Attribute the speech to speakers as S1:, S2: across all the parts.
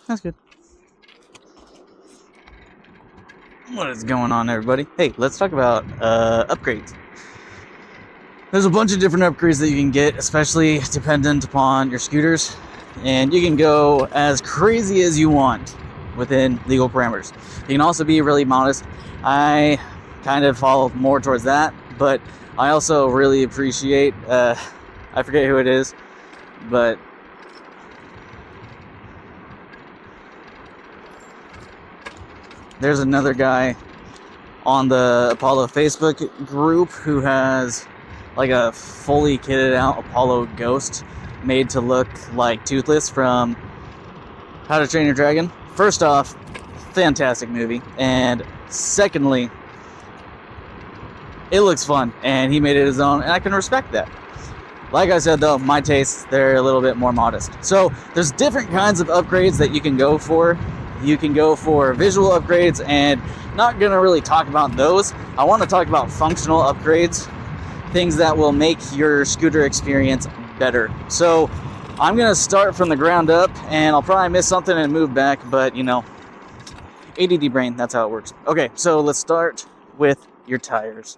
S1: That's good. What is going on, everybody? Hey, let's talk about upgrades. There's a bunch of different upgrades that you can get, especially dependent upon your scooters. And you can go as crazy as you want within legal parameters. You can also be really modest. I kind of fall more towards that, but I also really appreciate, I forget who it is, but there's another guy on the Apollo Facebook group who has like a fully kitted out Apollo Ghost made to look like Toothless from How to Train Your Dragon. First off, fantastic movie, and secondly, it looks fun, and he made it his own, and I can respect that. Like I said though, my tastes, they're a little bit more modest. So there's different kinds of upgrades that you can go for. You can go for visual upgrades, and not gonna really talk about those. I want to talk about functional upgrades, things that will make your scooter experience better. So I'm gonna start from the ground up, and I'll probably miss something and move back, but you know, ADD brain, that's how it works. Okay, so let's start with your tires.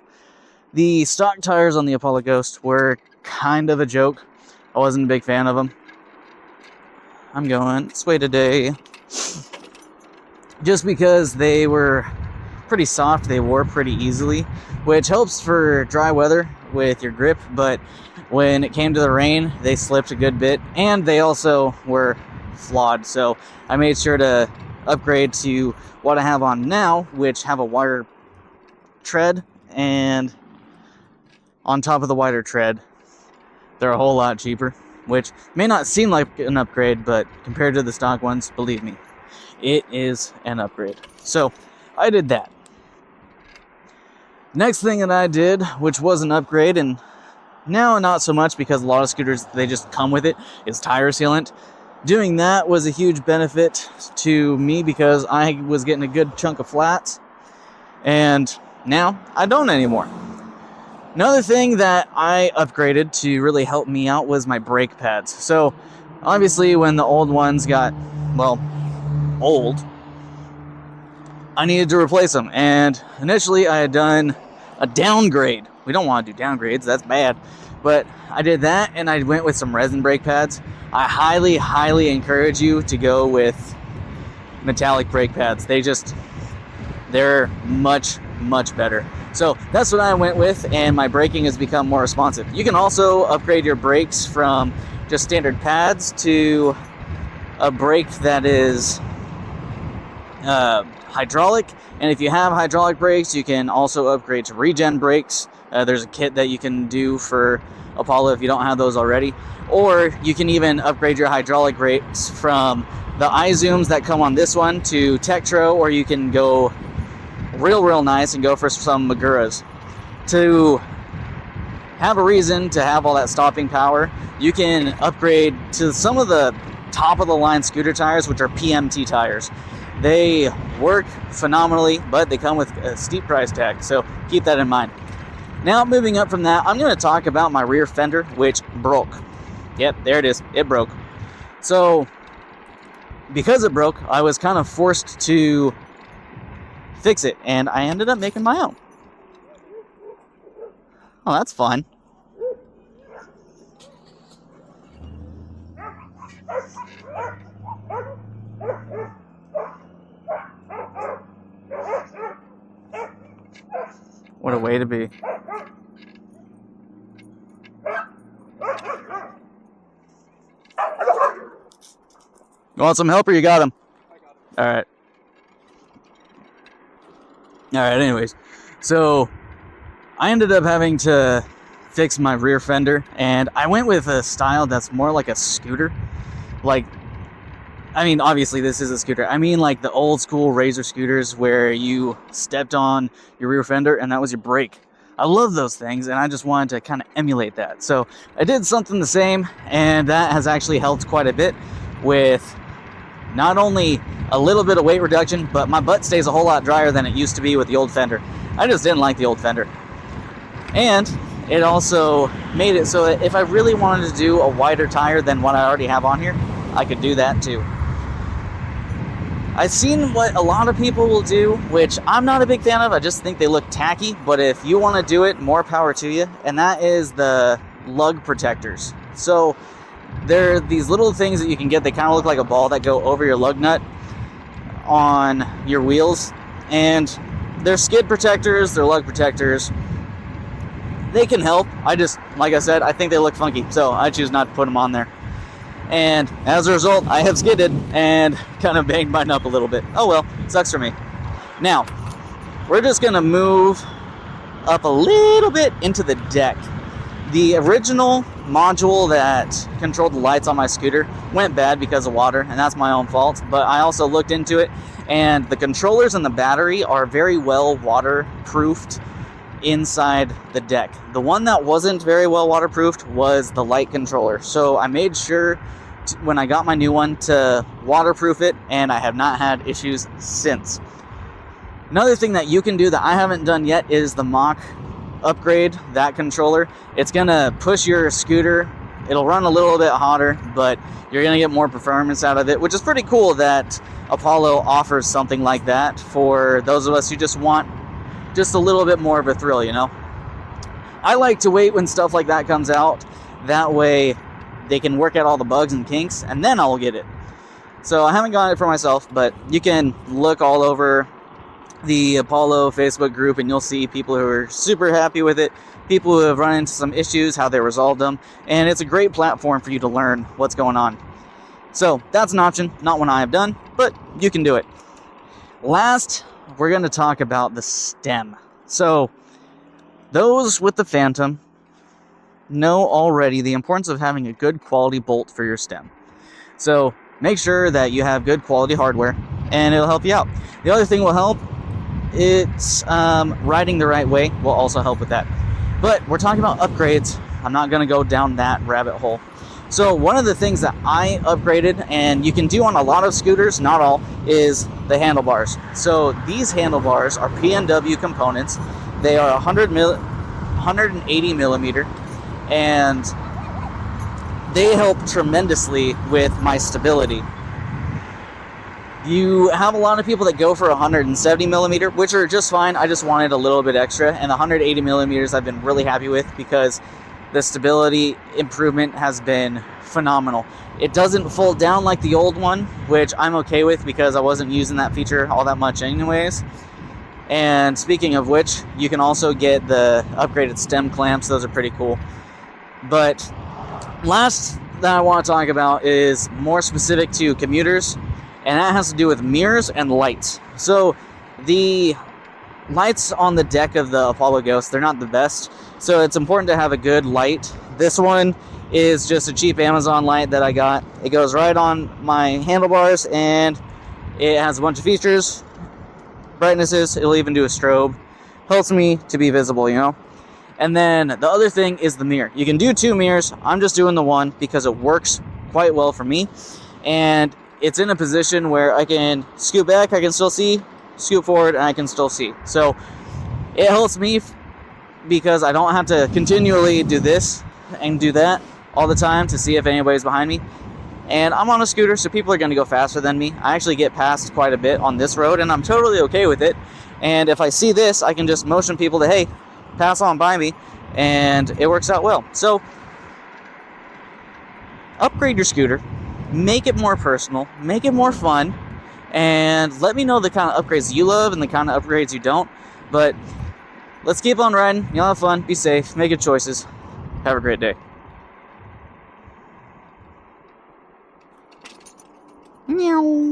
S1: The stock tires on the Apollo Ghost were kind of a joke. I wasn't a big fan of them. I'm going sway today. Just because they were pretty soft, they wore pretty easily, which helps for dry weather with your grip, but when it came to the rain, they slipped a good bit, and they also were flawed. So I made sure to upgrade to what I have on now, which have a wider tread, and on top of the wider tread, they're a whole lot cheaper, which may not seem like an upgrade, but compared to the stock ones, believe me, it is an upgrade. So I did that. Next thing that I did, which was an upgrade, and now not so much because a lot of scooters, they just come with it, is tire sealant. Doing that was a huge benefit to me because I was getting a good chunk of flats, and now I don't anymore. Another thing that I upgraded to really help me out was my brake pads. So obviously when the old ones got, well, old, I needed to replace them, and initially I had done a downgrade. We don't want to do downgrades, that's bad, but I did that, and I went with some resin brake pads. I highly encourage you to go with metallic brake pads. They're much better. So that's what I went with, and my braking has become more responsive. You can also upgrade your brakes from just standard pads to a brake that is hydraulic, and if you have hydraulic brakes, you can also upgrade to regen brakes. There's a kit that you can do for Apollo if you don't have those already, or you can even upgrade your hydraulic brakes from the iZooms that come on this one to Tektro, or you can go real nice and go for some Maguras. To have a reason to have all that stopping power, you can upgrade to some of the top of the line scooter tires, which are PMT tires. They work phenomenally, but they come with a steep price tag, so keep that in mind. Now, moving up from that, I'm going to talk about my rear fender, which broke. Yep, there it is. It broke. So, because it broke, I was kind of forced to fix it, and I ended up making my own. Oh, that's fun. What a way to be. You want some help, or you got him? All right. Anyways. So, I ended up having to fix my rear fender, and I went with a style that's more like a scooter. Like, I mean, obviously this is a scooter. I mean like the old school Razor scooters where you stepped on your rear fender and that was your brake. I love those things, and I just wanted to kind of emulate that. So I did something the same, and that has actually helped quite a bit with not only a little bit of weight reduction, but my butt stays a whole lot drier than it used to be with the old fender. I just didn't like the old fender. And it also made it so that if I really wanted to do a wider tire than what I already have on here, I could do that too. I've seen what a lot of people will do, which I'm not a big fan of. I just think they look tacky, but if you want to do it, more power to you. And that is the lug protectors. So they're these little things that you can get. They kind of look like a ball that go over your lug nut on your wheels. And they're skid protectors, they're lug protectors. They can help. Like I said, I think they look funky, so I choose not to put them on there. And as a result, I have skidded and kind of banged mine up a little bit. Oh well, sucks for me. Now, we're just going to move up a little bit into the deck. The original module that controlled the lights on my scooter went bad because of water, and that's my own fault. But I also looked into it, and the controllers and the battery are very well waterproofed inside the deck. The one that wasn't very well waterproofed was the light controller. So I made sure when I got my new one to waterproof it, and I have not had issues since. Another thing that you can do that I haven't done yet is the Mach upgrade that controller. It's gonna push your scooter. It'll run a little bit hotter, but you're gonna get more performance out of it, which is pretty cool that Apollo offers something like that for those of us who just want just a little bit more of a thrill, you know? I like to wait when stuff like that comes out. That way they can work out all the bugs and kinks, and then I'll get it. So I haven't gotten it for myself, but you can look all over the Apollo Facebook group and you'll see people who are super happy with it, people who have run into some issues, how they resolved them, and it's a great platform for you to learn what's going on. So that's an option, not one I have done, but you can do it. Last, we're going to talk about the stem. So those with the Phantom know already the importance of having a good quality bolt for your stem. So make sure that you have good quality hardware and it'll help you out. The other thing will help, it's riding the right way will also help with that. But we're talking about upgrades. I'm not going to go down that rabbit hole. So one of the things that I upgraded, and you can do on a lot of scooters, not all, is the handlebars. So these handlebars are PNW components. They are 180 millimeter, and they help tremendously with my stability. You have a lot of people that go for 170 millimeter, which are just fine. I just wanted a little bit extra, and the 180 millimeters I've been really happy with because the stability improvement has been phenomenal. It doesn't fold down like the old one, which I'm okay with because I wasn't using that feature all that much anyways. And speaking of which, you can also get the upgraded stem clamps. Those are pretty cool. But last that I want to talk about is more specific to commuters, and that has to do with mirrors and lights. So the lights on the deck of the Apollo Ghost, they're not the best, so it's important to have a good light. This one is just a cheap Amazon light that I got. It goes right on my handlebars, and it has a bunch of features, brightnesses, it'll even do a strobe. Helps me to be visible, you know? And then the other thing is the mirror. You can do 2 mirrors. I'm just doing the one because it works quite well for me. And it's in a position where I can scoot back, I can still see, scoot forward, and I can still see. So it helps me because I don't have to continually do this and do that all the time to see if anybody's behind me. And I'm on a scooter, so people are going to go faster than me. I actually get passed quite a bit on this road, and I'm totally okay with it. And if I see this, I can just motion people to, hey, pass on by me, and it works out well. So upgrade your scooter, make it more personal, make it more fun, and let me know the kind of upgrades you love and the kind of upgrades you don't. But let's keep on riding. You'll have fun, be safe, make good choices. Have a great day. Meow.